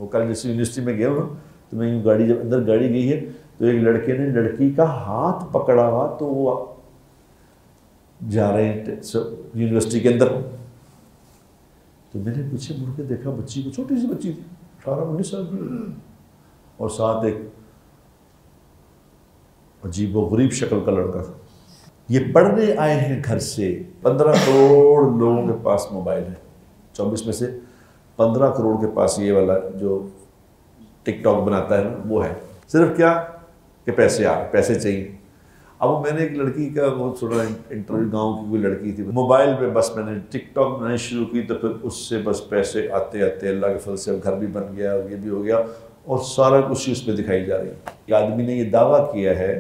وہ کل جیسے یونیورسٹی میں گیا ہوں تو میں یوں گاڑی جب اندر گاڑی گئی ہے تو ایک لڑکے نے لڑکی کا ہاتھ پکڑا ہوا تو وہ جا رہے ہیں یونیورسٹی کے اندر. تو میں نے پیچھے مڑ کے دیکھا بچی کو، چھوٹی سی بچی تھی 18-19 سال کی، اور ساتھ ایک عجیب و غریب شکل کا لڑکا تھا. یہ پڑھنے آئے ہیں گھر سے. 15 کروڑ لوگوں کے پاس موبائل ہے، 24 میں سے 15 کروڑ کے پاس یہ والا جو ٹک ٹاک بناتا ہے نا وہ ہے. صرف کیا کہ پیسے چاہیے. اب میں نے ایک لڑکی کا بہت سنا انٹرویو، گاؤں کی کوئی لڑکی تھی، موبائل پہ بس میں نے ٹک ٹاک بنانی شروع کی تو پھر اس سے بس پیسے آتے آتے اللہ کے فضل سے گھر بھی بن گیا اور یہ بھی ہو گیا اور سارا کچھ اس پہ دکھائی جا رہی ہے. ایک آدمی نے یہ دعویٰ کیا ہے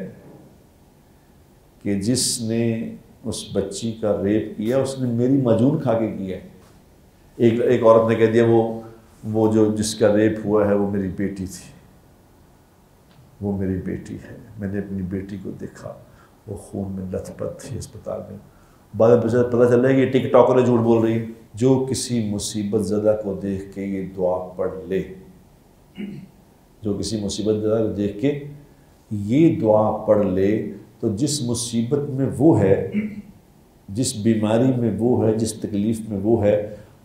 کہ جس نے اس بچی کا ریپ کیا اس نے میری معجون کھا کے کیا ہے. ایک عورت نے کہہ دیا وہ جو جس کا ریپ ہوا ہے وہ میری بیٹی تھی، وہ میری بیٹی ہے، میں نے اپنی بیٹی کو دیکھا، وہ خون میں لت پت تھی اسپتال میں. بعد میں پتہ چل رہا ہے کہ یہ ٹک ٹاکر جھوٹ بول رہی ہے. جو کسی مصیبت زدہ کو دیکھ کے یہ دعا پڑھ لے، جو کسی مصیبت زدہ کو دیکھ کے یہ دعا پڑھ لے تو جس مصیبت میں وہ ہے، جس بیماری میں وہ ہے، جس تکلیف میں وہ ہے،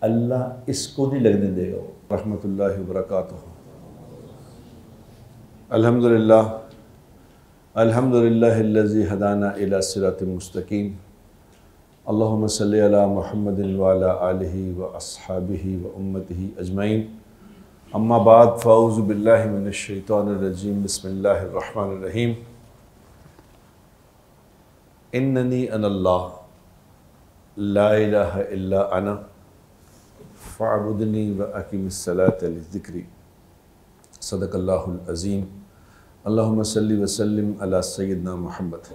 اللہ اس کو نہیں لگنے دے گا. رحمۃ اللہ وبرکاتہ. الحمدللہ الحمدللہ الذی ہدانا الی صراط مستقیم. اللہم صلی علی محمد وعلی آلہ واصحابہ وامتہ اجمعین. اما بعد فاعوذ باللہ من الشیطان الرجیم. بسم اللہ الرحمن الرحیم. اننی انا اللہ لا الہ الا انا فاعبدنی واقم الصلاۃ لذکری. صدق اللہ العظیم. اللہم صلی وسلم علی سیدنا محمد.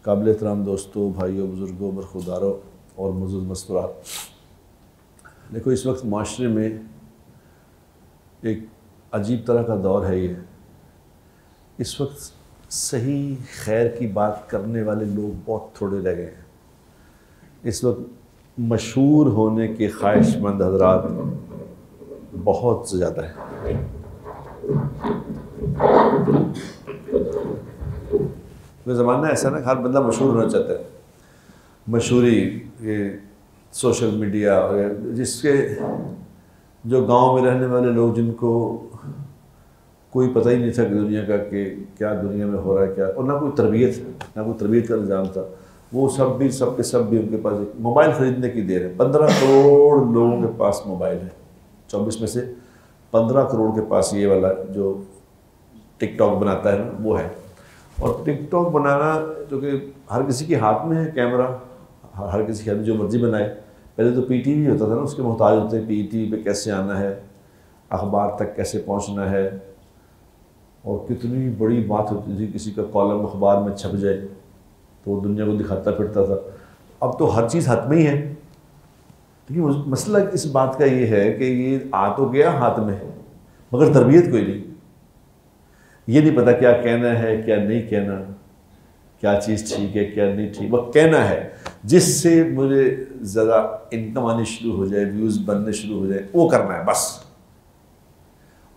قابل احترام دوستو، بھائیوں، بزرگوں، برخوداروں اور معزز مستورات، دیکھو اس وقت معاشرے میں ایک عجیب طرح کا دور ہے. یہ اس وقت صحیح خیر کی بات کرنے والے لوگ بہت تھوڑے رہ گئے ہیں. اس وقت مشہور ہونے کے خواہش مند حضرات بہت زیادہ ہیں. کوئی زمانہ ایسا نا ہر بندہ مشہور ہونا چاہتا ہے. مشہوری یہ سوشل میڈیا، جس کے جو گاؤں میں رہنے والے لوگ جن کو کوئی پتہ ہی نہیں تھا کہ دنیا کا کہ کیا دنیا میں ہو رہا ہے کیا، اور نہ کوئی تربیت کا نظام تھا، وہ سب کے سب بھی ان کے پاس موبائل خریدنے کی دیر ہے. 15 کروڑ لوگوں کے پاس موبائل ہے، 24 میں سے 15 کروڑ کے پاس یہ والا جو ٹک ٹاک بناتا ہے نا وہ ہے. اور ٹک ٹاک بنانا جو کہ ہر کسی کے ہاتھ میں ہے کیمرہ، ہر کسی کے ہاتھ میں جو مرضی بنائے. پہلے تو پی ٹی وی ہوتا تھا نا، اس کے محتاج ہوتے ہیں پی ٹی وی پہ کیسے آنا ہے، اخبار تک کیسے پہنچنا ہے، اور کتنی بڑی بات ہوتی تھی کسی کا کالم اخبار میں چھپ جائے تو وہ دنیا کو دکھاتا پھرتا تھا. اب تو ہر چیز ہاتھ میں ہی ہے. لیکن مسئلہ اس بات کا یہ ہے کہ یہ آ تو گیا ہاتھ میں مگر تربیت کوئی نہیں. یہ نہیں پتا کیا کہنا ہے کیا نہیں کہنا، کیا چیز ٹھیک ہے کیا نہیں ٹھیک. وہ کہنا ہے جس سے مجھے زیادہ انکم آنی شروع ہو جائے، ویوز بننے شروع ہو جائے، وہ کرنا ہے بس.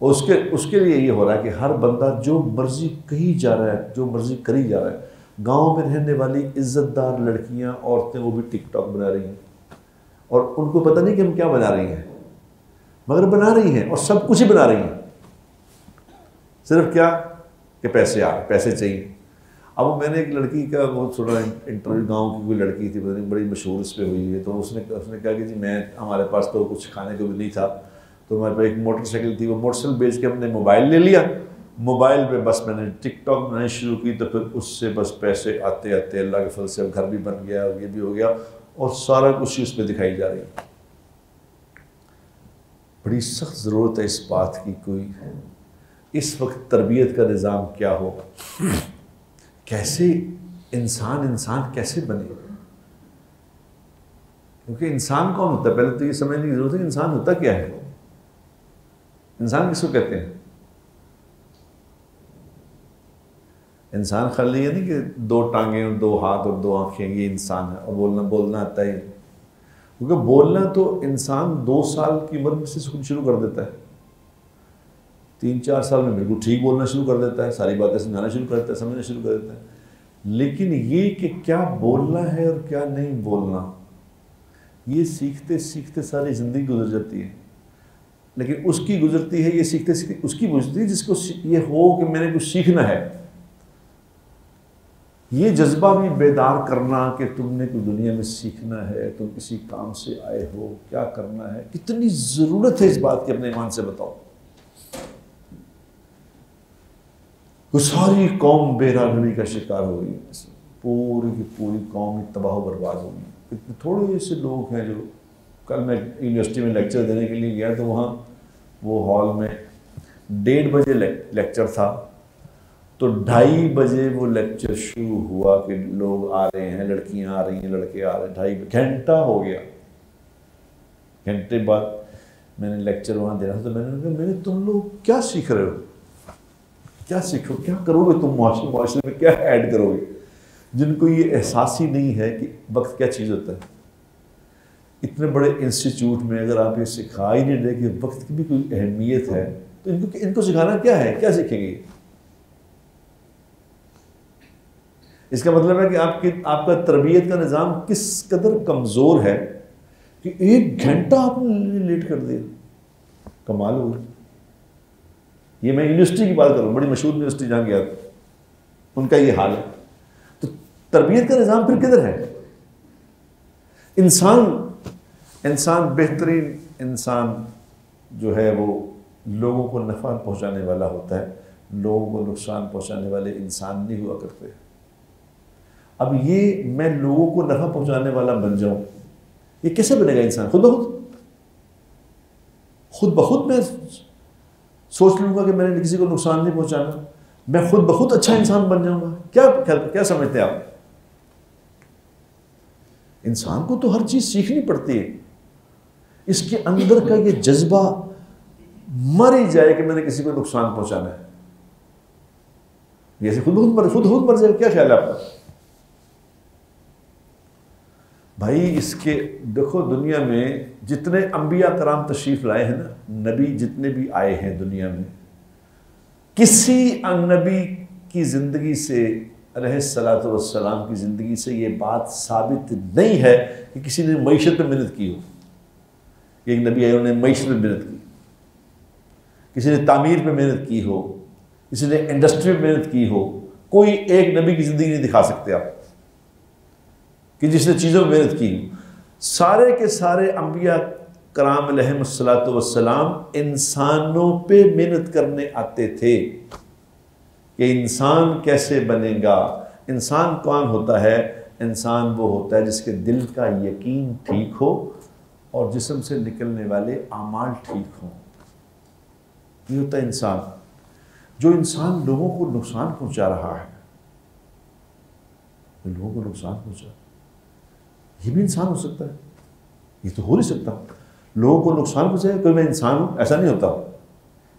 اور اس کے لیے یہ ہو رہا ہے کہ ہر بندہ جو مرضی کہی جا رہا ہے، جو مرضی کری جا رہا ہے. گاؤں میں رہنے والی عزت دار لڑکیاں، عورتیں، وہ بھی ٹک ٹاک بنا رہی ہیں، اور ان کو پتہ نہیں کہ ہم کیا بنا رہی ہیں، مگر بنا رہی ہیں اور سب کچھ ہی بنا رہی ہیں. صرف کیا کہ پیسے چاہیے. اب میں نے ایک لڑکی کا بہت سنا انٹرویو، گاؤں کی کوئی لڑکی تھی، پتہ نہیں بڑی مشہور اس پہ ہوئی ہے. تو اس نے کہا کہ جی ہمارے پاس تو کچھ کھانے کو بھی نہیں تھا، تو ہمارے پاس ایک موٹر سائیکل تھی، وہ موٹر سائیکل بیچ کے ہم نے موبائل لے لیا. موبائل پہ بس میں نے ٹک ٹاک بنانی شروع کی تو پھر اس سے بس پیسے آتے آتے اللہ کے فضل سے گھر بھی بن گیا اور یہ بھی ہو گیا اور سارا کچھ اس پہ دکھائی جا رہی ہے. بڑی سخت ضرورت ہے اس بات کی. کوئی اس وقت تربیت کا نظام کیا ہو، کیسے انسان کیسے بنے. کیونکہ انسان کون ہوتا ہے، پہلے تو یہ سمجھنے کی ضرورت ہے کہ انسان ہوتا کیا ہے. انسان کس کو کہتے ہیں؟ انسان خالی ہے نہیں کہ 2 ٹانگیں اور 2 ہاتھ اور 2 آنکھیں، یہ انسان ہے. اور بولنا آتا ہے، کیونکہ بولنا تو انسان 2 سال کی عمر میں سے شروع کر دیتا ہے. 3-4 سال میں بالکل ٹھیک بولنا شروع کر دیتا ہے، ساری باتیں سمجھانا شروع کر دیتا ہے، سمجھنا شروع کر دیتا ہے. لیکن یہ کہ کیا بولنا ہے اور کیا نہیں بولنا، یہ سیکھتے سیکھتے ساری زندگی گزر جاتی ہے. لیکن اس کی گزرتی ہے، یہ سیکھتے سیکھتے اس کی گزرتی ہے جس کو یہ ہو کہ میں نے کچھ سیکھنا ہے. یہ جذبہ بھی بیدار کرنا کہ تم نے کوئی دنیا میں سیکھنا ہے، تم کسی کام سے آئے ہو، کیا کرنا ہے، کتنی ضرورت ہے اس بات کی اپنے ایمان سے بتاؤ. وہ ساری قوم بے راہبی کا شکار ہو گئی، پوری کی پوری قوم تباہ و برباد ہو گئی. تھوڑے سے لوگ ہیں جو، کل میں یونیورسٹی میں لیکچر دینے کے لیے گیا تو وہاں وہ ہال میں 1:30 بجے لیکچر تھا، تو 2:30 بجے وہ لیکچر شروع ہوا کہ لوگ آ رہے ہیں، لڑکیاں آ رہی ہیں، لڑکے آ رہے ہیں. 2:30 گھنٹہ ہو گیا. گھنٹے بعد میں نے لیکچر وہاں دے رہا تھا، تو میں نے کہا میں نے تم لوگ کیا سیکھ رہے ہو، کیا سیکھو، کیا کرو گے تم معاشرے میں کیا ایڈ کرو گے، جن کو یہ احساس ہی نہیں ہے کہ وقت کیا چیز ہوتا ہے. اتنے بڑے انسٹیٹیوٹ میں اگر آپ یہ سکھا ہی نہیں رہے کہ وقت کی بھی کوئی اہمیت ہے، تو ان کو سکھانا کیا ہے، کیا سیکھیں گے. اس کا مطلب ہے کہ آپ کا تربیت کا نظام کس قدر کمزور ہے کہ 1 گھنٹہ آپ نے لیٹ کر دیا. کمال ہو گئی. یہ میں یونیورسٹی کی بات کر رہا ہوں، بڑی مشہور یونیورسٹی جہاں گیا ان کا یہ حال ہے. تو تربیت کا نظام پھر کدھر ہے؟ انسان بہترین انسان جو ہے وہ لوگوں کو نفع پہنچانے والا ہوتا ہے، لوگوں کو نقصان پہنچانے والے انسان نہیں ہوا کرتے. اب یہ میں لوگوں کو نفع پہنچانے والا بن جاؤں، یہ کیسے بنے گا انسان؟ خود بخود میں سوچ لوں گا کہ میں نے کسی کو نقصان نہیں پہنچانا، میں خود بخود اچھا انسان بن جاؤں گا. کیا سمجھتے ہیں آپ؟ انسان کو تو ہر چیز سیکھنی پڑتی ہے. اس کے اندر کا یہ جذبہ مر ہی جائے کہ میں نے کسی کو نقصان پہنچانا ہے، جیسے خود مر جائے. کیا خیال ہے آپ کا بھائی؟ اس کے دیکھو دنیا میں جتنے انبیاء کرام تشریف لائے ہیں نا، نبی جتنے بھی آئے ہیں دنیا میں، کسی نبی کی زندگی سے، علیہ الصلوۃ والسلام کی زندگی سے یہ بات ثابت نہیں ہے کہ کسی نے معیشت پہ محنت کی ہو. ایک نبی آئے انہوں نے معیشت پہ محنت کی، کسی نے تعمیر پہ محنت کی ہو، کسی نے انڈسٹری پہ محنت کی ہو. کوئی ایک نبی کی زندگی نہیں دکھا سکتے آپ کہ جس نے چیزوں میں محنت کی. سارے کے سارے انبیاء کرام علیہم الصلوۃ والسلام انسانوں پہ محنت کرنے آتے تھے کہ انسان کیسے بنے گا. انسان کون ہوتا ہے؟ انسان وہ ہوتا ہے جس کے دل کا یقین ٹھیک ہو اور جسم سے نکلنے والے اعمال ٹھیک ہوں. یہ ہوتا ہے انسان. جو انسان لوگوں کو نقصان پہنچا رہا ہے، لوگوں کو نقصان پہنچا، یہ بھی انسان ہو سکتا ہے؟ یہ تو ہو نہیں سکتا. لوگوں کو نقصان پہنچائے کوئی میں انسان ہوں؟ ایسا نہیں ہوتا.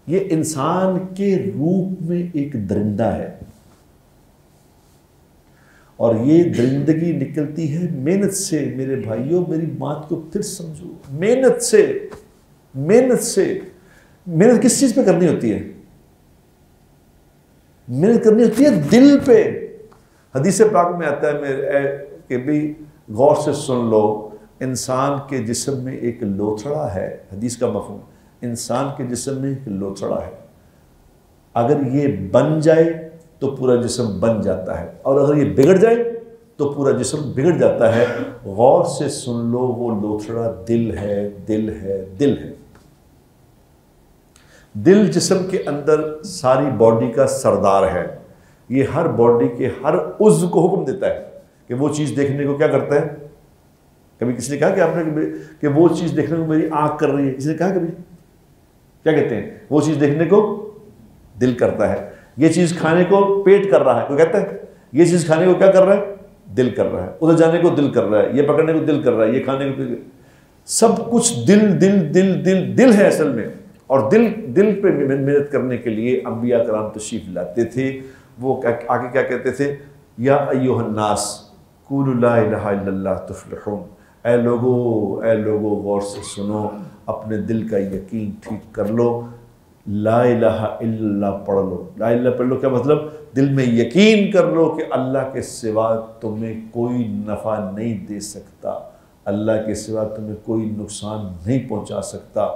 یہ انسان کے روپ میں ایک درندہ ہے، اور یہ درندگی نکلتی ہے محنت سے. میرے بھائیوں میری بات کو پھر سمجھو، محنت سے. محنت کس چیز پہ کرنی ہوتی ہے؟ محنت کرنی ہوتی ہے دل پہ. حدیث پاک میں آتا ہے کہ بھی غور سے سن لو، انسان کے جسم میں ایک لوتھڑا ہے. حدیث کا مفہوم، انسان کے جسم میں ایک لوتھڑا ہے. اگر یہ بن جائے تو پورا جسم بن جاتا ہے، اور اگر یہ بگڑ جائے تو پورا جسم بگڑ جاتا ہے. غور سے سن لو، وہ لوتھڑا دل ہے. دل جسم کے اندر ساری باڈی کا سردار ہے. یہ ہر باڈی کے ہر عضو کو حکم دیتا ہے کہ وہ چیز دیکھنے کو کیا کرتا ہے. کبھی کسی نے کہا کہ آپ نے کہ وہ چیز دیکھنے کو میری آنکھ کر رہی ہے؟ کسی نے کہا کبھی؟ کیا کہتے ہیں؟ وہ چیز دیکھنے کو دل کرتا ہے. یہ چیز کھانے کو پیٹ کر رہا ہے. کوئی کہتا ہے یہ چیز کھانے کو کیا کر رہا ہے؟ دل کر رہا ہے. ادھر جانے کو دل کر رہا ہے، یہ پکڑنے کو دل کر رہا ہے، یہ کھانے کو سب کچھ دل ہے اصل میں. اور دل پہ محنت کرنے کے لیے انبیاء کرام تشریف لاتے تھے. وہ آگے کیا کہتے تھے؟ یا ایھا الناس قولوا لا الہ الا اللہ تفلحون. اے لوگو غور سے سنو، اپنے دل کا یقین ٹھیک کر لو. لا الہ الا اللہ پڑھ لو. لا الہ پڑھ لو کیا مطلب؟ دل میں یقین کر لو کہ اللہ کے سوا تمہیں کوئی نفع نہیں دے سکتا، اللہ کے سوا تمہیں کوئی نقصان نہیں پہنچا سکتا،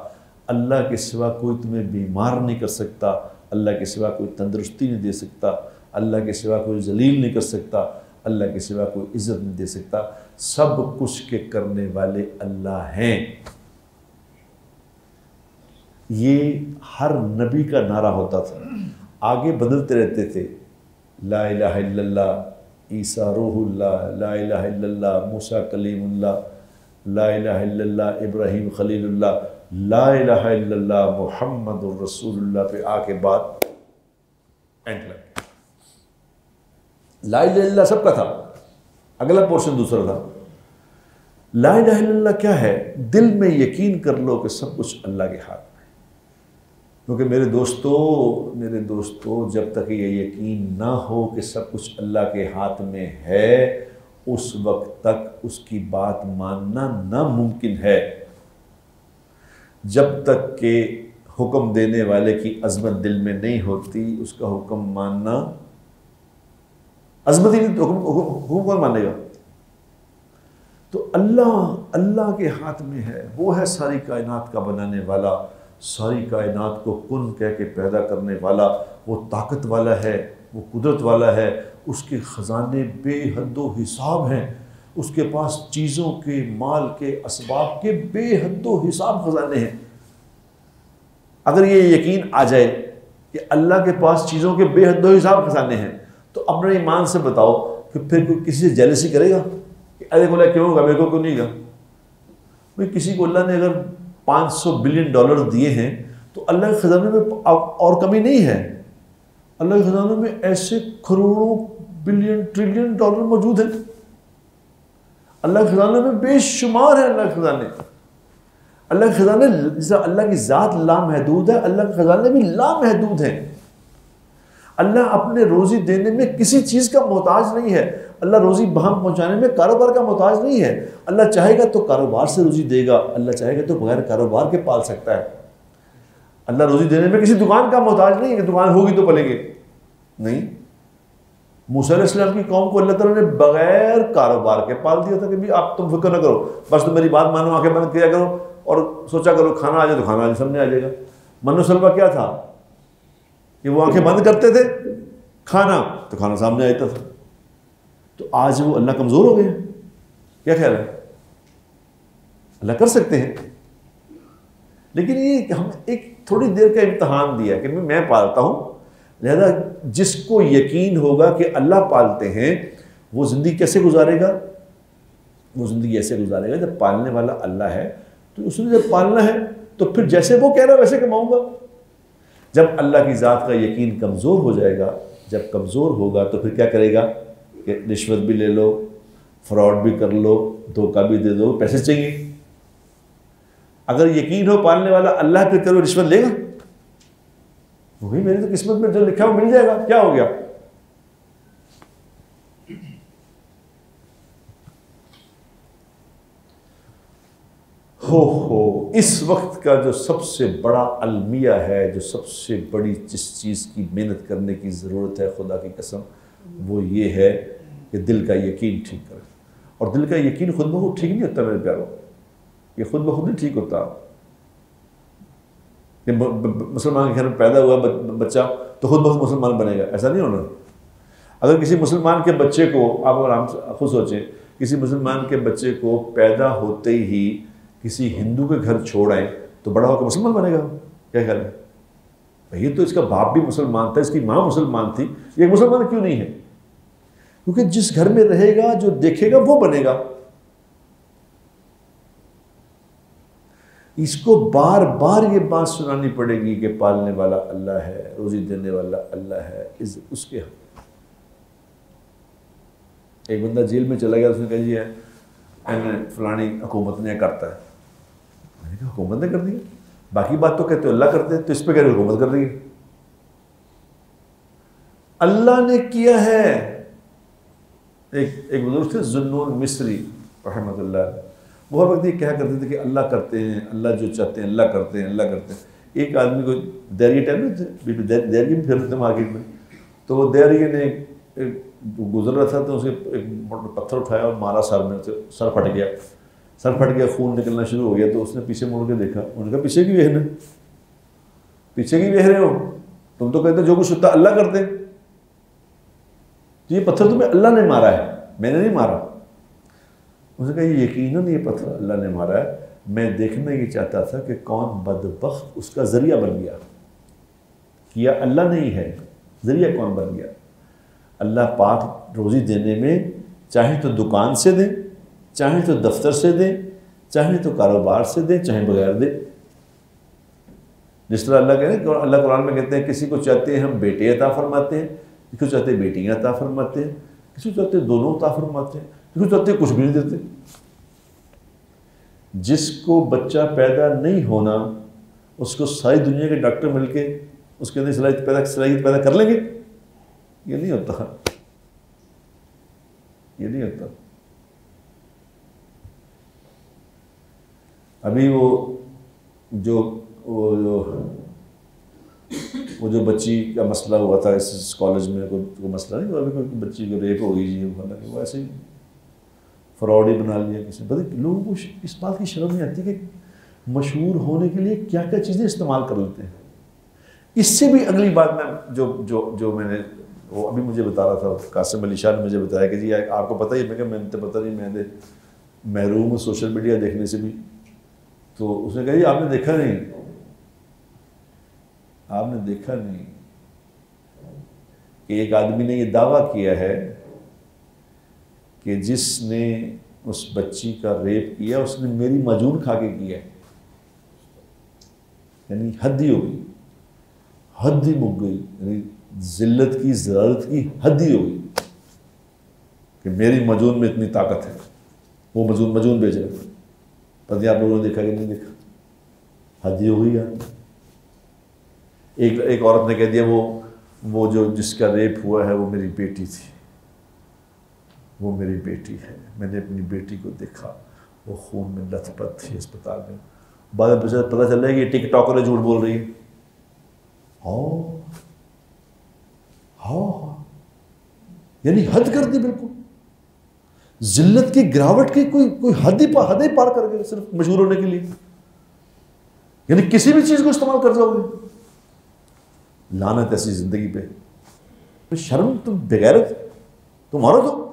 اللہ کے سوا کوئی تمہیں بیمار نہیں کر سکتا، اللہ کے سوا کوئی تندرستی نہیں دے سکتا، اللہ کے سوا کوئی ذلیل نہیں کر سکتا، اللہ کے سوا کوئی عزت نہیں دے سکتا، سب کچھ کے کرنے والے اللہ ہیں. یہ ہر نبی کا نعرہ ہوتا تھا، آگے بدلتے رہتے تھے. لا الہ الا اللہ عیسیٰ روح اللہ، لا الہ الا اللہ موسیٰ کلیم اللہ، لا الہ الا اللہ ابراہیم خلیل اللہ، لا الہ الا اللہ محمد الرسول اللہ پہ آ کے بات اینڈ لگ گیا. لا الہ الا اللہ سب کا تھا، اگلا پورشن دوسرا تھا. لا الہ الا اللہ کیا ہے؟ دل میں یقین کر لو کہ سب کچھ اللہ کے ہاتھ میں. کیونکہ میرے دوستو جب تک یہ یقین نہ ہو کہ سب کچھ اللہ کے ہاتھ میں ہے، اس وقت تک اس کی بات ماننا ناممکن ہے. جب تک کہ حکم دینے والے کی عظمت دل میں نہیں ہوتی، اس کا حکم ماننا عظمت ہی نہیں، حکم کون مانے گا؟ تو اللہ کے ہاتھ میں ہے. وہ ہے ساری کائنات کا بنانے والا، ساری کائنات کو کن کہہ کے پیدا کرنے والا. وہ طاقت والا ہے، وہ قدرت والا ہے، اس کے خزانے بے حد و حساب ہیں. اس کے پاس چیزوں کے، مال کے، اسباب کے بے حد و حساب خزانے ہیں. اگر یہ یقین آ جائے کہ اللہ کے پاس چیزوں کے بے حد و حساب خزانے ہیں، تو اپنے ایمان سے بتاؤ کہ پھر کوئی کسی سے جیلسی کرے گا کہ ارے بولا کیوں ہوگا، میرے کو کیوں نہیں گا؟ بھائی کسی کو اللہ نے اگر $500 بلین دیے ہیں تو اللہ کے خزانے میں اور کمی نہیں ہے. اللہ کے خزانے میں ایسے کروڑوں بلین ٹریلین ڈالر موجود ہیں. اللہ کے خزانے میں بے شمار ہے. اللہ کے خزانے، اللہ کے خزانے، اللہ کی ذات لامحدود ہے، اللہ کے خزانے بھی لامحدود ہیں. اللہ اپنے روزی دینے میں کسی چیز کا محتاج نہیں ہے. اللہ روزی بہم پہنچانے میں کاروبار کا محتاج نہیں ہے. اللہ چاہے گا تو کاروبار سے روزی دے گا، اللہ چاہے گا تو بغیر کاروبار کے پال سکتا ہے. اللہ روزی دینے میں کسی دکان کا محتاج نہیں ہے کہ دکان ہوگی تو پلے گے. نہیں، موسیٰ علیہ السلام کی قوم کو اللہ تعالیٰ نے بغیر کاروبار کے پال دیا تھا کہ بھی آپ تم فکر نہ کرو، بس تم میری بات مانو، آنکھیں بند کیا کرو اور سوچا کرو کھانا آ جائے تو کھانا آ جائے، سامنے آ جائے گا. من و سلوہ کیا تھا کہ وہ آنکھیں بند کرتے تھے، کھانا تو کھانا سامنے آتا تھا. تو آج وہ اللہ کمزور ہو گئے. کیا خیال ہے؟ اللہ کر سکتے ہیں، لیکن یہ ہم ایک تھوڑی دیر کا امتحان دیا کہ میں پالتا ہوں، لہذا جس کو یقین ہوگا کہ اللہ پالتے ہیں وہ زندگی کیسے گزارے گا؟ وہ زندگی ایسے گزارے گا جب پالنے والا اللہ ہے تو اس نے جب پالنا ہے تو پھر جیسے وہ کہہ رہا ہے ویسے کماؤں گا. جب اللہ کی ذات کا یقین کمزور ہو جائے گا، جب کمزور ہوگا تو پھر کیا کرے گا کہ رشوت بھی لے لو، فراڈ بھی کر لو، دھوکہ بھی دے دو، پیسے چاہیے. اگر یقین ہو پالنے والا اللہ پہ کرو، رشوت لے گا؟ وہی میری تو قسمت میں جو لکھا ہو مل جائے گا. کیا ہو گیا؟ اس وقت کا جو سب سے بڑا المیہ ہے، جو سب سے بڑی جس چیز کی محنت کرنے کی ضرورت ہے، خدا کی قسم وہ یہ ہے کہ دل کا یقین ٹھیک کرے. اور دل کا یقین خود بخود ٹھیک نہیں ہوتا میرے پیاروں، یہ خود بخود نہیں ٹھیک ہوتا. کہ مسلمان کے گھر میں پیدا ہوا بچہ تو خود بخود مسلمان بنے گا، ایسا نہیں ہونا. اگر کسی مسلمان کے بچے کو، آپ آرام سے خود سوچیں، کسی مسلمان کے بچے کو پیدا ہوتے ہی کسی ہندو کے گھر چھوڑ آئیں تو بڑا ہو کے مسلمان بنے گا؟ کیا خیال ہے؟ بھئی تو اس کا باپ بھی مسلمان تھا، اس کی ماں مسلمان تھی، یہ مسلمان کیوں نہیں ہے؟ کیونکہ جس گھر میں رہے گا، جو دیکھے گا وہ بنے گا. اس کو بار بار یہ بات سنانی پڑے گی کہ پالنے والا اللہ ہے، روزی دینے والا اللہ ہے، اس کے. ایک بندہ جیل میں چلا گیا، اس نے کہا جی فلانی حکومت نے کرتا ہے. میں نے کہا حکومت نے کر دی؟ باقی بات تو کہتے اللہ کرتے ہیں، تو اس پہ کہہ رہے حکومت کر دی. اللہ نے کیا ہے. ایک بزرگ تھے ذوالنون مصری رحمۃ اللہ، وہ ہر وقت یہ کہا کرتے تھے کہ اللہ کرتے ہیں، اللہ جو چاہتے ہیں اللہ کرتے ہیں، اللہ کرتے ہیں. ایک آدمی کو دیریہ ٹائم میں دیریہ میں پھرتے مارکیٹ میں، تو وہ دیریہ نے گزر رہا تھا تو اسے ایک پتھر اٹھایا اور مارا سر میں، سر پھٹ گیا، خون نکلنا شروع ہو گیا. تو اس نے پیچھے مڑ کے دیکھا، انہوں نے کہا پیچھے کی ویکھنا، پیچھے کی ویکھ رہے ہو، تم تو کہتے جو کچھ ہوتا اللہ کرتے. یہ پتھر تمہیں اللہ نے مارا ہے، میں نے نہیں مارا. اس نے کہا یہ یقیناً یہ پتھر اللہ نے مارا ہے، میں دیکھنا یہ چاہتا تھا کہ کون بدبخت اس کا ذریعہ بن گیا. کیا اللہ نہیں ہے، ذریعہ کون بن گیا؟ اللہ پاک روزی دینے میں چاہے تو دکان سے دیں، چاہے تو دفتر سے دیں، چاہے تو کاروبار سے دیں، چاہے بغیر دیں. جس طرح اللہ قرآن میں کہتے ہیں کسی کو چاہتے ہیں ہم بیٹے عطا فرماتے ہیں، کسی کو چاہتے ہیں بیٹیاں عطا فرماتے ہیں، کسی کو چاہتے ہیں دونوں عطا فرماتے ہیں، کسی کو چاہتے ہیں کچھ بھی نہیں دیتے. جس کو بچہ پیدا نہیں ہونا اس کو ساری دنیا کے ڈاکٹر مل کے اس کے اندر صلاحیت پیدا کر لیں گے؟ یہ نہیں ہوتا، یہ نہیں ہوتا. ابھی وہ جو بچی کا مسئلہ ہوا تھا اس کالج میں، کوئی مسئلہ نہیں ہوا، ابھی کوئی بچی کو ریپ ہو گئی جی، حالانکہ وہ ایسے ہی فراڈ ہی بنا لیا کسی. پتہ لوگوں کو اس بات کی شرم نہیں آتی کہ مشہور ہونے کے لیے کیا کیا چیزیں استعمال کر لیتے ہیں. اس سے بھی اگلی بات میں جو میں نے وہ ابھی مجھے بتا رہا تھا قاسم علی شاہ نے مجھے بتایا کہ جی آپ کو پتہ ہی ہے. میں کہا میں نے تو پتہ نہیں، میں نے محروم ہوں سوشل میڈیا دیکھنے سے بھی. تو اس نے کہا جی آپ نے دیکھا نہیں کہ ایک آدمی نے یہ دعویٰ کیا ہے کہ جس نے اس بچی کا ریپ کیا اس نے میری معجون کھا کے کیا ہے. یعنی حد ہی ہو گئی، حد ہی مک گئی، یعنی ذلت کی ضرورت کی حد ہی ہو گئی کہ میری معجون میں اتنی طاقت ہے. وہ معجون بیچ رہا. پتہ آپ لوگوں نے دیکھا کہ نہیں دیکھا؟ حد ہی ہو گئی یار. ایک عورت نے کہہ دیا وہ جو جس کا ریپ ہوا ہے وہ میری بیٹی تھی، وہ میری بیٹی ہے، میں نے اپنی بیٹی کو دیکھا، وہ خون میں لت پت تھی اسپتال میں. بعد میں پتہ چل رہا ہے کہ یہ ٹک ٹاکر جھوٹ بول رہی ہے. ہاں یعنی حد کر دی بالکل. ذلت کی گراوٹ کی کوئی حد ہی پار کر گئے صرف مشہور ہونے کے لیے. یعنی کسی بھی چیز کو استعمال کر جاؤ گے. لعنت ایسی زندگی پہ. شرم، تم بغیرت، تمہارا تو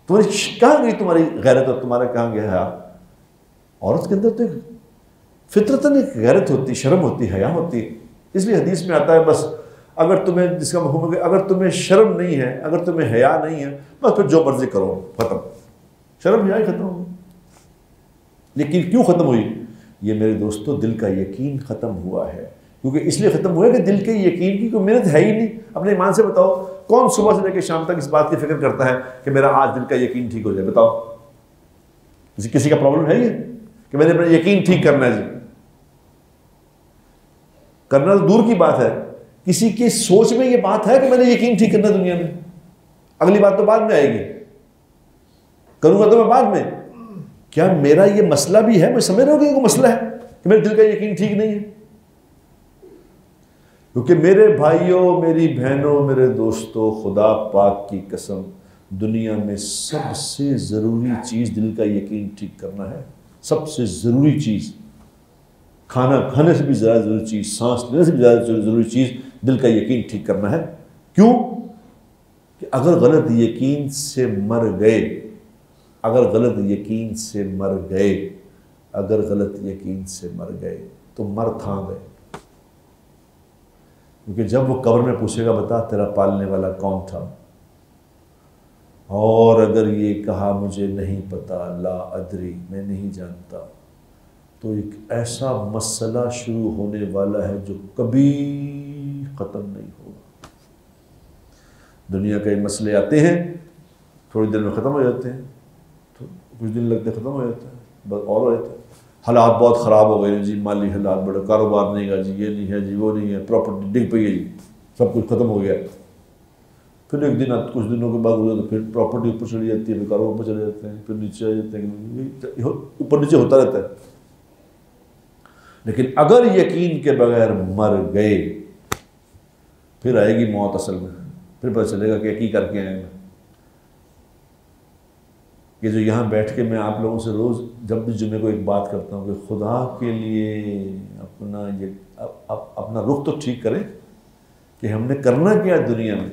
تمہاری کہاں گئی تمہاری غیرت اور تمہارا کہاں گیا حیا؟ عورت کے اندر تو فطرتاً ایک غیرت ہوتی، شرم ہوتی، حیا ہوتی. اس لیے حدیث میں آتا ہے بس اگر تمہیں، جس کا مفہوم ہے کہ اگر تمہیں شرم نہیں ہے، اگر تمہیں حیا نہیں ہے، بس پھر جو مرضی کرو، ختم. شرم حیا ہی ختم ہو. لیکن کیوں ختم ہوئی؟ یہ میرے دوستو دل کا یقین ختم ہوا ہے. کیونکہ اس لیے ختم ہوا ہے کہ دل کے یقین کی کوئی محنت ہے ہی نہیں. اپنے ایمان سے بتاؤ کون صبح سے لے کے شام تک اس بات کی فکر کرتا ہے کہ میرا آج دل کا یقین ٹھیک ہو جائے؟ بتاؤ کسی کا پرابلم ہے یہ کہ میں نے اپنا یقین ٹھیک کرنا ہے؟ جی کرنا تو دور کی بات ہے، کسی کی سوچ میں یہ بات ہے کہ میں نے یقین ٹھیک کرنا دنیا میں. اگلی بات تو بعد میں آئے گی، کروں گا تو میں بعد میں. کیا میرا یہ مسئلہ بھی ہے؟ میں سمجھ رہا ہوں کہ یہ مسئلہ ہے کہ میرے دل کا یقین ٹھیک نہیں ہے. کیونکہ میرے بھائیوں، میری بہنوں، میرے دوستوں، خدا پاک کی قسم دنیا میں سب سے ضروری چیز دل کا یقین ٹھیک کرنا ہے. سب سے ضروری چیز، کھانا کھانے سے بھی زیادہ ضروری چیز، سانس لینے سے بھی زیادہ ضروری چیز دل کا یقین ٹھیک کرنا ہے. کیوں؟ کہ اگر غلط یقین سے مر گئے، اگر غلط یقین سے مر گئے، اگر غلط یقین سے مر گئے تو مر تھا گئے. کیونکہ جب وہ قبر میں پوچھے گا بتا تیرا پالنے والا کون تھا، اور اگر یہ کہا مجھے نہیں پتا، لا ادری، میں نہیں جانتا، تو ایک ایسا مسئلہ شروع ہونے والا ہے جو کبھی ختم نہیں ہوگا. دنیا کے مسئلے آتے ہیں، تھوڑی دیر میں ختم ہو جاتے ہیں، تو کچھ دن لگتے ختم ہو جاتے ہیں، بس اور ہو جاتا ہے. حالات بہت خراب ہو گئے جی، مالی حالات بڑے، کاروبار نہیں گا جی، یہ نہیں ہے جی، وہ نہیں ہے، پراپرٹی ڈگ پئی ہے جی، سب کچھ ختم ہو گیا. پھر ایک دن کچھ دنوں کے بعد ہو جاتا، پھر پراپرٹی اوپر چلی جاتی ہے، پھر کاروبار اوپر چلے جاتے ہیں، پھر نیچے آ جاتے ہیں، اوپر نیچے ہوتا رہتا ہے. لیکن اگر یقین کے بغیر مر گئے پھر آئے گی موت اصل میں، پھر پتہ چلے گا کہ کی کر کے آئے ہیں۔ یہ جو یہاں بیٹھ کے میں آپ لوگوں سے روز جب بھی جمعے کو ایک بات کرتا ہوں کہ خدا کے لیے اپنا رخ تو ٹھیک کریں کہ ہم نے کرنا کیا ہے دنیا میں،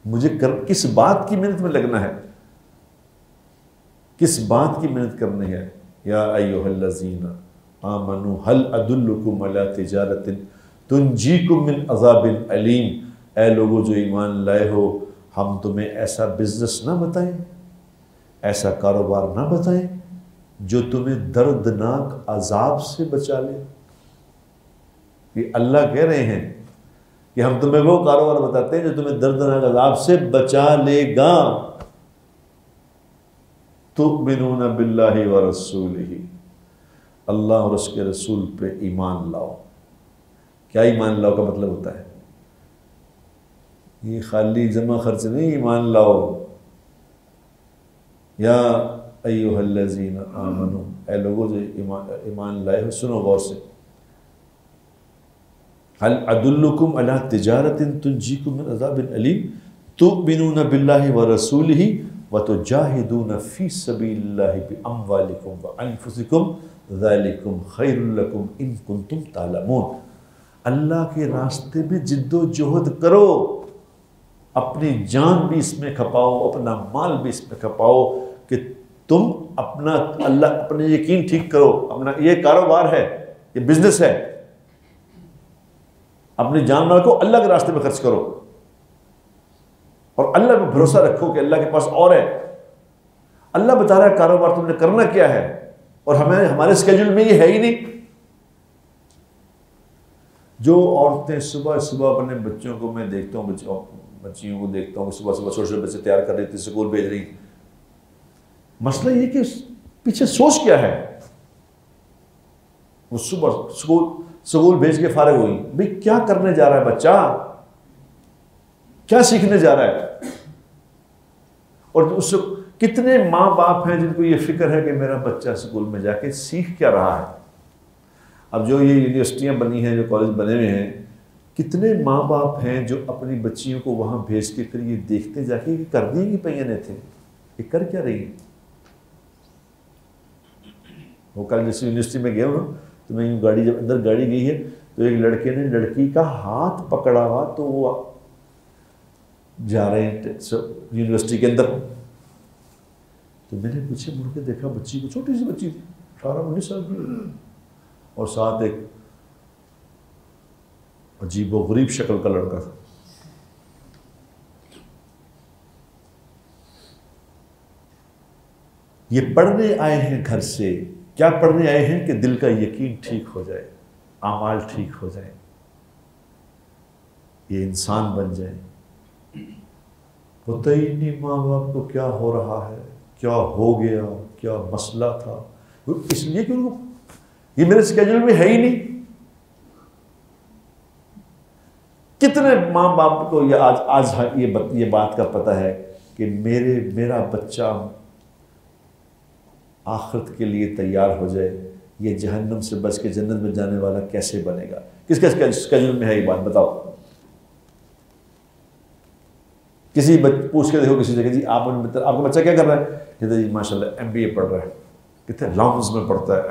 مجھے کس بات کی محنت میں لگنا ہے، کس بات کی محنت کرنی ہے۔ یا ایھا الذین آمنوا هل ادلکم علی تجارۃ تنجیکم من عذاب علیم، اے لوگو جو ایمان لائے ہو، ہم تمہیں ایسا بزنس نہ بتائیں، ایسا کاروبار نہ بتائیں جو تمہیں دردناک عذاب سے بچا لے۔ یہ اللہ کہہ رہے ہیں کہ ہم تمہیں وہ کاروبار بتاتے ہیں جو تمہیں دردناک عذاب سے بچا لے گا۔ تؤمنون باللہ ورسولہ، اللہ اور اس کے رسول پہ ایمان لاؤ۔ کیا ایمان لاؤ کا مطلب ہوتا ہے؟ یہ خالی جمع خرچ نہیں، ایمان لاؤ۔ یا ایھا الذین آمنوا، اے لوگوں جو ایمان لائے ہو، سنو غور سے، هل ادلکم علی تجارۃ تنجیکم من عذاب علیم تؤمنون باللہ ورسولہ وتجاہدون فی سبیل اللہ باموالکم وانفسکم ذالکم خیر لکم ان کنتم تعلمون۔ اللہ کے راستے میں جد و جہد کرو، اپنی جان بھی اس میں کھپاؤ، اپنا مال بھی اس میں کھپاؤ کہ تم اپنے یقین ٹھیک کرو۔ اپنا یہ کاروبار ہے، یہ بزنس ہے، اپنی جان مال کو اللہ کے راستے میں خرچ کرو اور اللہ پہ بھروسہ رکھو کہ اللہ کے پاس اور ہے۔ اللہ بتا رہا ہے کاروبار تم نے کرنا کیا ہے، اور ہمارے اسکیجول میں یہ ہے ہی نہیں۔ جو عورتیں صبح صبح اپنے بچوں کو، میں دیکھتا ہوں بچیوں کو دیکھتا ہوں کہ صبح صبح چھوٹے چھوٹے بچے تیار کر رہی تھی، اسکول بھیج رہی، مسئلہ یہ کہ پیچھے سوچ کیا ہے؟ وہ صبح اسکول بھیج کے فارغ ہوئی، بھئی کیا کرنے جا رہا ہے بچہ، کیا سیکھنے جا رہا ہے؟ اور اس کتنے ماں باپ ہیں جن کو یہ فکر ہے کہ میرا بچہ اسکول میں جا کے سیکھ کیا رہا ہے۔ اب جو یہ یونیورسٹیاں بنی ہیں، جو کالج بنے ہوئے ہیں، کتنے ماں باپ ہیں جو اپنی بچیوں کو وہاں بھیج کے پھر یہ دیکھتے جا کے کہ کر دیں گی پہینے تھے، یہ کر کیا رہی ہیں۔ وہ کل جس یونیورسٹی میں گیا ہوں تو میں یوں جب اندر گاڑی گئی ہے تو ایک لڑکے نے لڑکی کا ہاتھ پکڑا ہوا، تو وہ جا رہے ہیں یونیورسٹی کے اندر، تو میں نے پیچھے مڑ کے دیکھا بچی کو، چھوٹی سی بچی تھی، 18-19 سال کی، اور ساتھ ایک عجیب و غریب شکل کا لڑکا تھا۔ یہ پڑھنے آئے ہیں گھر سے، کیا پڑھنے آئے ہیں کہ دل کا یقین ٹھیک ہو جائے، اعمال ٹھیک ہو جائے، یہ انسان بن جائے۔ پتہ ہی نہیں ماں باپ کو کیا ہو رہا ہے، کیا ہو گیا، کیا مسئلہ تھا، اس لیے کہ یہ میرے اسکیجول میں ہے ہی نہیں۔ کتنے ماں باپ کو آج یہ بات کا پتہ ہے کہ میرا بچہ آخرت کے لیے تیار ہو جائے، یہ جہنم سے بچ کے جنت میں جانے والا کیسے بنے گا؟ کس کا اسکیجول میں ہے یہ بات بتاؤ؟ کسی پوچھ کے دیکھو کسی سے کہ جی آپ کا بچہ کیا کر رہا ہے؟ کہتے ہیں جی ماشاءاللہ MBA پڑھ رہا ہے، کتنے لانگز میں پڑھتا ہے،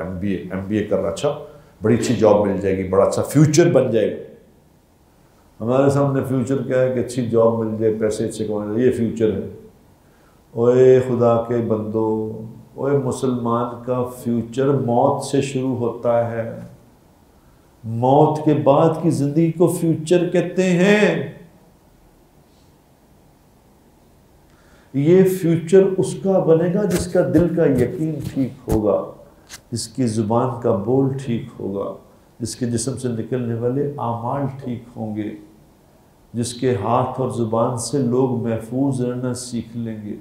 MBA کر رہا ہے، اچھا بڑی اچھی جاب مل جائے گی، بڑا اچھا فیوچر بن جائے گا۔ ہمارے سامنے فیوچر کیا ہے کہ اچھی جاب مل جائے، پیسے اچھے کمائے جائے، یہ فیوچر ہے۔ اوے خدا کے بندو، اوے مسلمان کا فیوچر موت سے شروع ہوتا ہے، موت کے بعد کی زندگی کو فیوچر کہتے ہیں۔ یہ فیوچر اس کا بنے گا جس کا دل کا یقین ٹھیک ہوگا، جس کی زبان کا بول ٹھیک ہوگا، جس کے جسم سے نکلنے والے اعمال ٹھیک ہوں گے، جس کے ہاتھ اور زبان سے لوگ محفوظ رہنا سیکھ لیں گے،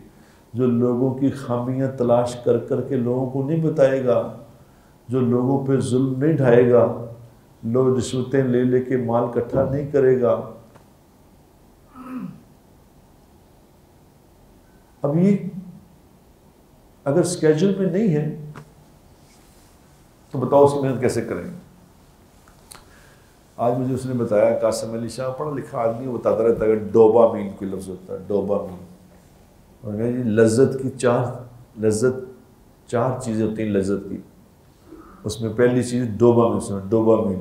جو لوگوں کی خامیاں تلاش کر کر کے لوگوں کو نہیں بتائے گا، جو لوگوں پہ ظلم نہیں ڈھائے گا، لوگ رشوتیں لے لے کے مال اکٹھا نہیں کرے گا۔ اب یہ اگر اسکیجول میں نہیں ہے تو بتاؤ اس کی محنت کیسے کریں گے؟ آج مجھے اس نے بتایا، قاسم علی شاہ پڑھا لکھا آدمی، وہ بتاتا رہتا ہے کہ ڈوپامین کوئی لفظ ہوتا ہے، ڈوپامین. اور جی لذت کی چار چیزیں ہوتی ہیں لذت کی. اس میں پہلی چیز ڈوپامین.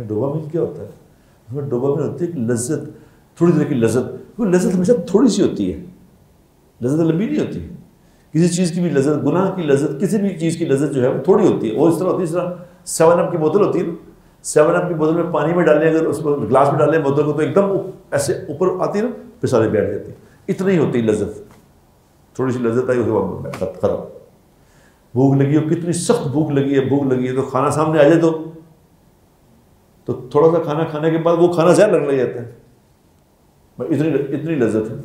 ڈوپامین کیا ہوتا ہے؟ اس میں ڈوپامین ہوتی ہے کہ لذت، تھوڑی دیر کی لذت. وہ لذت ہمیشہ تھوڑی سی ہوتی ہے، لذت لمبی نہیں ہوتی. کسی چیز کی بھی لذت، گناہ کی لذت، کسی بھی چیز کی لذت جو ہے وہ تھوڑی ہوتی ہے. وہ اس طرح ہوتی ہے، اس طرح 7 اپ کی بوتل ہوتی ہے نا، 7 اپ کی بوتل میں پانی میں ڈالیں، اگر اس کو گلاس میں ڈالیں بوتل کو، تو ایک دم ایسے اوپر آتی ہے نا، پھر سارے بیٹھ جاتی ہے. اتنا ہی ہوتی ہے لذت. تھوڑی سی لذت آئی، اس کے بعد ختم. بھوک لگی ہو، کتنی سخت بھوک لگی ہے تو کھانا سامنے آ جائے تو تھوڑا سا کھانا کھانے کے بعد وہ کھانا زہر لگنے لگ جاتا ہے. اتنی لذت ہے.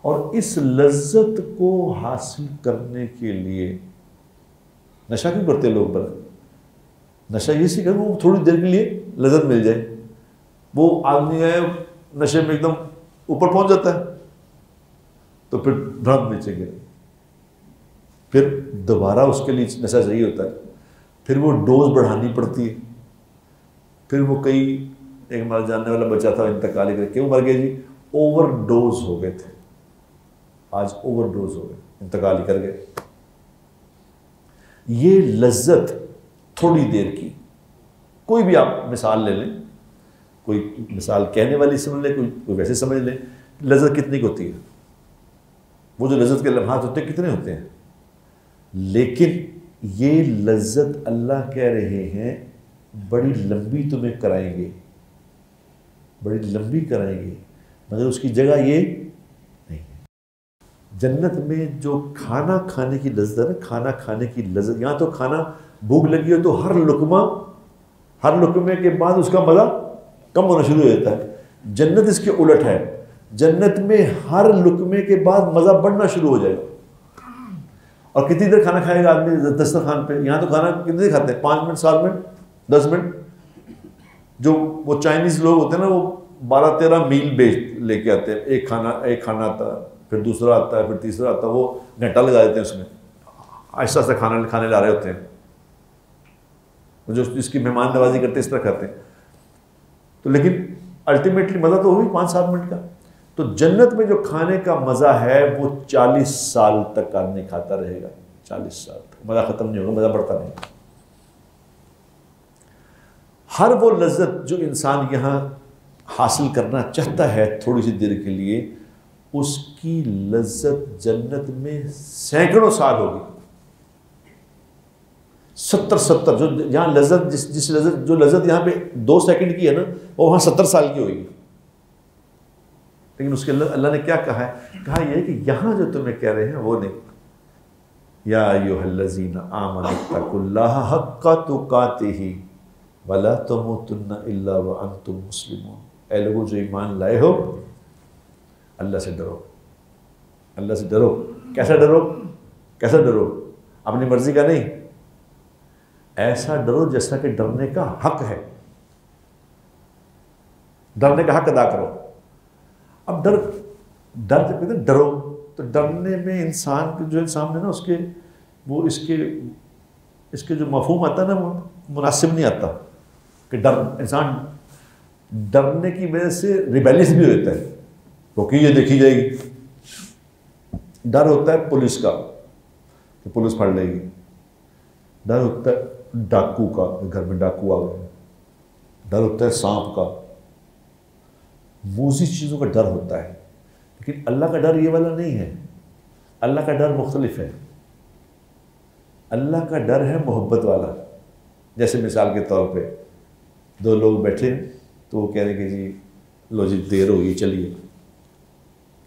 اور اس لذت کو حاصل کرنے کے لیے نشہ کیوں کرتے ہیں لوگ؟ بڑا نشہ یہ سی کہ وہ تھوڑی دیر کے لیے لذت مل جائے. وہ آدمی ہے نشے میں ایک دم اوپر پہنچ جاتا ہے تو پھر دھڑام نیچے گرے، پھر دوبارہ اس کے لیے نشہ صحیح ہوتا ہے، پھر وہ ڈوز بڑھانی پڑتی ہے. پھر وہ ایک ہمارا جاننے والا بچہ تھا، انتقال کر کے وہ مر گیا جی، اوور ڈوز ہو گئے تھے. آج اوور ڈوز ہو گئے، انتقال کر گئے. یہ لذت تھوڑی دیر کی. کوئی بھی آپ مثال لے لیں، کوئی مثال کہنے والی سمجھ لیں، کوئی ویسے سمجھ لیں. لذت کتنی کی ہوتی ہے؟ وہ جو لذت کے لمحات ہوتے ہیں کتنے ہوتے ہیں؟ لیکن یہ لذت اللہ کہہ رہے ہیں بڑی لمبی تمہیں کرائیں گے، بڑی لمبی کرائیں گے، مگر اس کی جگہ یہ نہیں ہے. جنت میں جو کھانا کھانے کی لذت ہے نا، کھانا کھانے کی لذت، یہاں تو کھانا بھوک لگی ہو تو ہر لقمے کے بعد اس کا مزہ کم ہونا شروع ہو جاتا ہے. جنت اس کے الٹ ہے. جنت میں ہر لقمے کے بعد مزہ بڑھنا شروع ہو جائے گا. اور کتنی دیر کھانا کھائے گا آدمی دسترخوان پہ؟ یہاں تو کھانا کتنی دیر کھاتے ہیں؟ 5 منٹ، 7 منٹ، 10 منٹ. جو وہ چائنیز لوگ ہوتے ہیں نا، وہ 12-13 میل لے کے آتے ہیں. ایک کھانا آتا ہے، پھر دوسرا آتا ہے، پھر تیسرا آتا ہے. وہ گھنٹہ لگا دیتے ہیں اس میں، آہستہ آہستہ کھانے لا رہے ہوتے ہیں. جو جس کی مہمان نوازی کرتے ہیں اس طرح کھاتے ہیں. تو لیکن الٹیمیٹلی مزہ تو ہوئی 5-7 منٹ کا. تو جنت میں جو کھانے کا مزہ ہے وہ 40 سال تک آدمی کھاتا رہے گا. 40 سال تک مزہ ختم نہیں ہوگا، مزہ بڑھتا نہیں. ہر وہ لذت جو انسان یہاں حاصل کرنا چاہتا ہے تھوڑی سی دیر کے لیے، اس کی لذت جنت میں سینکڑوں سال ہوگی. 70 جو یہاں لذت جو لذت یہاں پہ 2 سیکنڈ کی ہے نا، وہ وہاں 70 سال کی ہوگی. لیکن اس کے اللہ نے کیا کہا ہے؟ کہا یہ ہے کہ یہاں جو تمہیں کہہ رہے ہیں وہ نہیں. یا ایھا الذین آمنوا اتقوا اللہ حق تقاتہ ولا تموتن الا وانتم مسلمون. اے لوگوں جو ایمان لائے ہو، اللہ سے ڈرو. اللہ سے ڈرو. کیسا ڈرو؟ اپنی مرضی کا نہیں، ایسا ڈرو جیسا کہ ڈرنے کا حق ہے. ڈرنے کا حق ادا کرو. اب ڈر جب کہتے ہیں ڈرو، تو ڈرنے میں انسان کے جو سامنے نا اس کے جو مفہوم آتا ہے نا، وہ مناسب نہیں آتا. کہ انسان ڈرنے کی وجہ سے ریبیلیس بھی ہوتا ہے، کیونکہ یہ دیکھی جائے گی. ڈر ہوتا ہے پولیس کا کہ پولیس پھڑ لے گی. ڈر ہوتا ہے ڈاکو کا، گھر میں ڈاکو آ گئے. ڈر ہوتا ہے سانپ کا. موذی چیزوں کا ڈر ہوتا ہے. لیکن اللہ کا ڈر یہ والا نہیں ہے. اللہ کا ڈر مختلف ہے. اللہ کا ڈر ہے محبت والا. جیسے مثال کے طور پہ 2 لوگ بیٹھے ہیں تو وہ کہہ رہے کہ جی لو جی دیر ہوگی چلیے.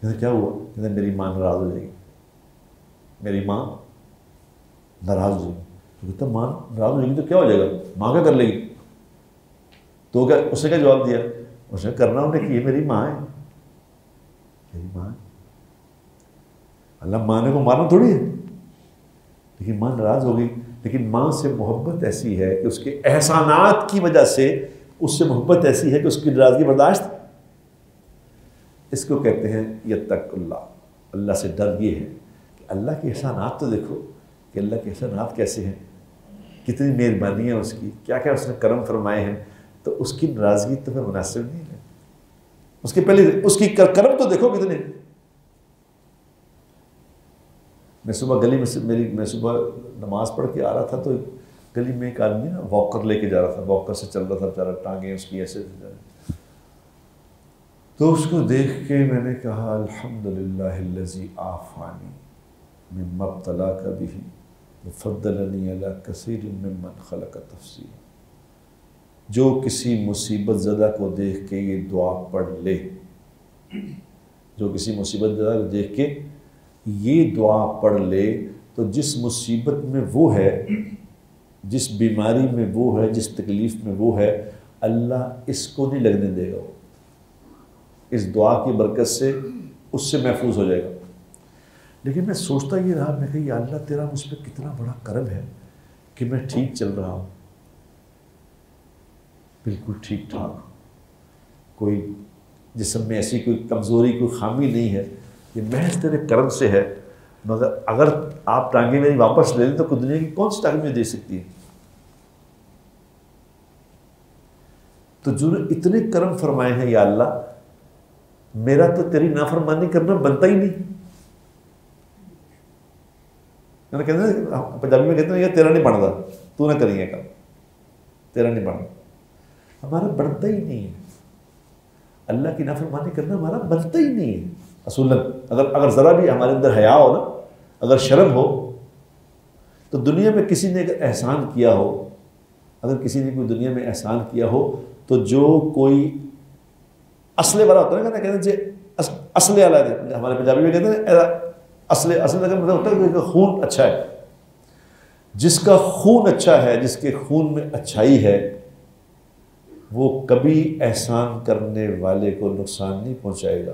کہتے کیا ہوا؟ کہتے میری ماں ناراض ہو جائے گی. میری ماں ناراض ہو جائے گی. تو کہتا ماں ناراض ہو جائے گی تو کیا ہو جائے گا؟ ماں کیا کر لے گی؟ تو اس نے کیا جواب دیا؟ اس نے کرنا انہیں کہ یہ میری ماں ہے، میری ماں ہے. اللہ ماں کو مارنا تھوڑی ہے. لیکن ماں ناراض ہو گئی. لیکن ماں سے محبت ایسی ہے کہ اس کے احسانات کی وجہ سے اس سے محبت ایسی ہے کہ اس کی ناراضگی برداشت. اس کو کہتے ہیں یتق اللہ. اللہ سے ڈر یہ ہے کہ اللہ کے احسانات تو دیکھو کہ اللہ کے احسانات کیسے ہیں. کتنی مہربانی ہے اس کی، کیا کیا اس نے کرم فرمائے ہیں، تو اس کی ناراضگی تو پھر مناسب نہیں ہے۔ اس کے پہلے اس کی کرم تو دیکھو کتنے۔ میں صبح گلی میں صبح نماز پڑھ کے آ رہا تھا، تو گلی میں ایک آدمی نا واکر لے کے جا رہا تھا، واکر سے چل رہا تھا بیچارہ، ٹانگیں اس کی ایسے جا رہی۔ تو اس کو دیکھ کے میں نے کہا الحمدللہ الذی عافانی مما ابتلاک بہ وفضلنی علی کثیر ممن خلق تفضیلا۔ جو کسی مصیبت زدہ کو دیکھ کے یہ دعا پڑھ لے، جو کسی مصیبت زدہ کو دیکھ کے یہ دعا پڑھ لے، تو جس مصیبت میں وہ ہے، جس بیماری میں وہ ہے، جس تکلیف میں وہ ہے، اللہ اس کو نہیں لگنے دے گا۔ اس دعا کی برکت سے اس سے محفوظ ہو جائے گا۔ لیکن میں سوچتا یہ رہا، میں کہ یا اللہ تیرا مجھ پہ کتنا بڑا کرم ہے کہ میں ٹھیک چل رہا ہوں، بالکل ٹھیک ٹھاک، کوئی جسم میں ایسی کوئی کمزوری، کوئی خامی نہیں ہے، یہ محض تیرے کرم سے ہے۔ مگر اگر آپ ٹانگیں میری واپس لے لیں تو دنیا کی کون سی ٹانگیں مجھے دے سکتی ہے؟ تو جو نے اتنے کرم فرمائے ہیں یا اللہ، میرا تو تیری نافرمانی کرنا بنتا ہی نہیں۔ کہتے ہیں پنجابی میں کہتے ہیں یہ تیرا نہیں بنتا، تو نہ کریے کام، تیرا نہیں بنتا، ہمارا بنتا ہی نہیں ہے۔ اللہ کی نافرمانی کرنا ہمارا بنتا ہی نہیں ہے اصولاً۔ اگر ذرا بھی ہمارے اندر حیا ہو نا، اگر شرم ہو، تو دنیا میں کسی نے اگر احسان کیا ہو، اگر کسی نے کوئی دنیا میں احسان کیا ہو، تو جو کوئی اصلے والا ہوتا ہے نا، کہتے ہیں اصلے والا ہے، ہمارے پنجابی میں کہتے ہیں اصل کا مطلب ہوتا ہے کہ خون اچھا ہے۔ جس کا خون اچھا ہے، جس کے خون میں اچھائی ہے، وہ کبھی احسان کرنے والے کو نقصان نہیں پہنچائے گا۔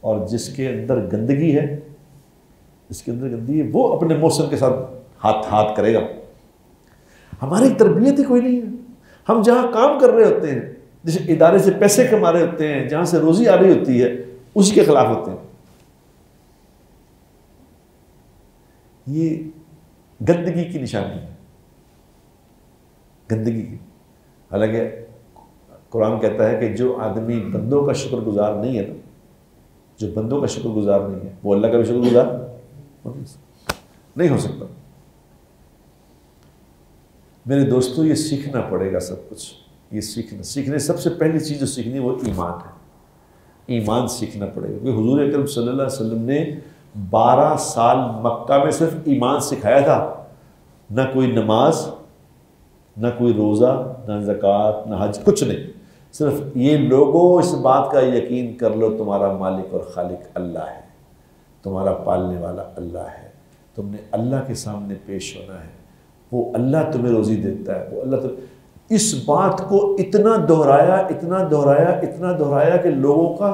اور جس کے اندر گندگی ہے، جس کے اندر گندگی ہے، وہ اپنے موسم کے ساتھ ہاتھ کرے گا۔ ہماری تربیت ہی کوئی نہیں ہے۔ ہم جہاں کام کر رہے ہوتے ہیں، جس ادارے سے پیسے کما رہے ہوتے ہیں، جہاں سے روزی آ رہی ہوتی ہے، اسی کے خلاف ہوتے ہیں۔ یہ گندگی کی نشانی ہے، گندگی کی۔ حالانکہ قرآن کہتا ہے کہ جو آدمی بندوں کا شکر گزار نہیں ہے نا، جو بندوں کا شکر گزار نہیں ہے، وہ اللہ کا بھی شکر گزار نہیں ہو سکتا۔ میرے دوستو، یہ سیکھنا پڑے گا سب کچھ۔ یہ سیکھنے سب سے پہلی چیز جو سیکھنی ہے وہ ایمان ہے۔ ایمان سیکھنا پڑے گا، کیونکہ حضور اکرم صلی اللہ علیہ وسلم نے 12 سال مکہ میں صرف ایمان سکھایا تھا، نہ کوئی نماز، نہ کوئی روزہ، نہ زکوٰۃ، نہ حج، کچھ نہیں۔ صرف یہ لوگوں اس بات کا یقین کر لو تمہارا مالک اور خالق اللہ ہے، تمہارا پالنے والا اللہ ہے، تم نے اللہ کے سامنے پیش ہونا ہے، وہ اللہ تمہیں روزی دیتا ہے، وہ اللہ اس بات کو اتنا دہرایا، اتنا دہرایا، اتنا دہرایا کہ لوگوں کا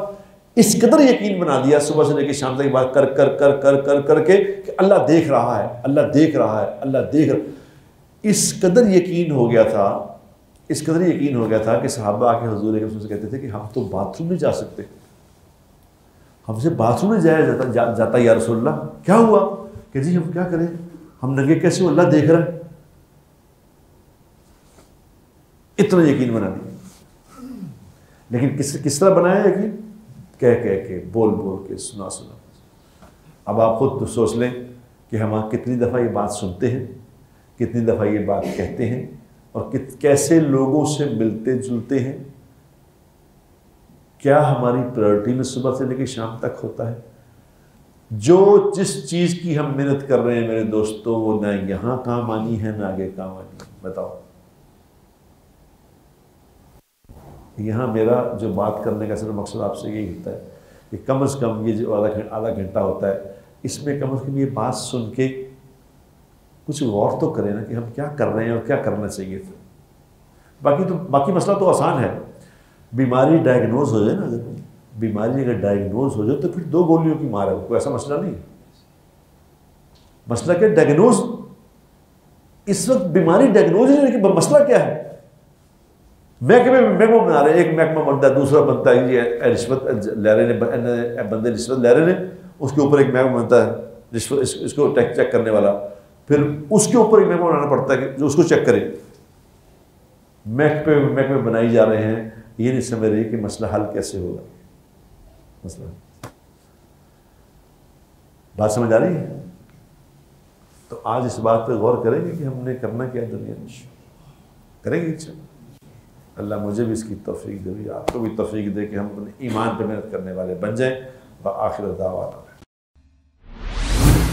اس قدر یقین بنا دیا صبح سے لے کے شام تک بات کر کر کر کر کر کر کے کہ اللہ دیکھ رہا ہے، اللہ دیکھ رہا ہے، اللہ دیکھ رہا ہے۔ اس قدر یقین ہو گیا تھا، اس قدر یقین ہو گیا تھا کہ صحابہ آ کے حضور اکرم صلی اللہ علیہ وسلم سے کہتے تھے کہ ہم تو باتھ روم نہیں جا سکتے، ہم سے باتھ روم نہیں جایا جاتا یا رسول اللہ۔ کیا ہوا کہ جی ہم کیا کریں، ہم ننگے کیسے ہو، اللہ دیکھ رہا ہے۔ اتنا یقین بنا دیا۔ لیکن کس طرح بنایا یقین؟ کہہ کے، بول کے، سنا۔ اب آپ خود سوچ لیں کہ ہم کتنی دفعہ یہ بات سنتے ہیں، کتنی دفعہ یہ بات کہتے ہیں، اور کیسے لوگوں سے ملتے جلتے ہیں۔ کیا ہماری پرائرٹی میں صبح سے لے کے شام تک ہوتا ہے؟ جو جس چیز کی ہم محنت کر رہے ہیں میرے دوستوں، وہ نہ یہاں کام آنی ہے، نہ آگے کام آنی ہے۔ بتاؤ، یہاں میرا جو بات کرنے کا صرف مقصد آپ سے یہی ہوتا ہے کہ کم از کم یہ جو آدھا گھنٹہ ہوتا ہے، اس میں کم از کم یہ بات سن کے کچھ غور تو کریں نا کہ ہم کیا کر رہے ہیں اور کیا کرنا چاہیے تھا۔ باقی مسئلہ تو آسان ہے۔ بیماری ڈائگنوز ہو جائے نا، اگر بیماری اگر ڈائگنوز ہو جائے تو پھر 2 گولیوں کی مار ہے، کوئی ایسا مسئلہ نہیں ہے۔ مسئلہ کیا ڈائگنوز، اس وقت بیماری ڈائگنوز ہے، لیکن مسئلہ کیا ہے؟ محکمہ بنا رہے ہیں، ایک محکمہ بنتا ہے، دوسرا بنتا ہے یہ رشوت لے رہے ہیں، بندے رشوت لے رہے ہیں، اس کے اوپر ایک محکمہ بنتا ہے رشوت، اس کو چیک کرنے والا، پھر اس کے اوپر ہی محکمہ بنانا پڑتا ہے کہ جو اس کو چیک کرے. محکمے بنائی جا رہے ہیں، یہ نہیں سمجھ رہی کہ مسئلہ حل کیسے ہوگا. مسئلہ بات سمجھ آ رہی ہے؟ تو آج اس بات پہ غور کریں گے کہ ہم نے کرنا کیا دنیا میں، کریں گے. اللہ مجھے بھی اس کی توفیق دے، آپ کو بھی توفیق دے کہ ہم اپنے ایمان پہ محنت کرنے والے بن جائیں. وآخر دعوانا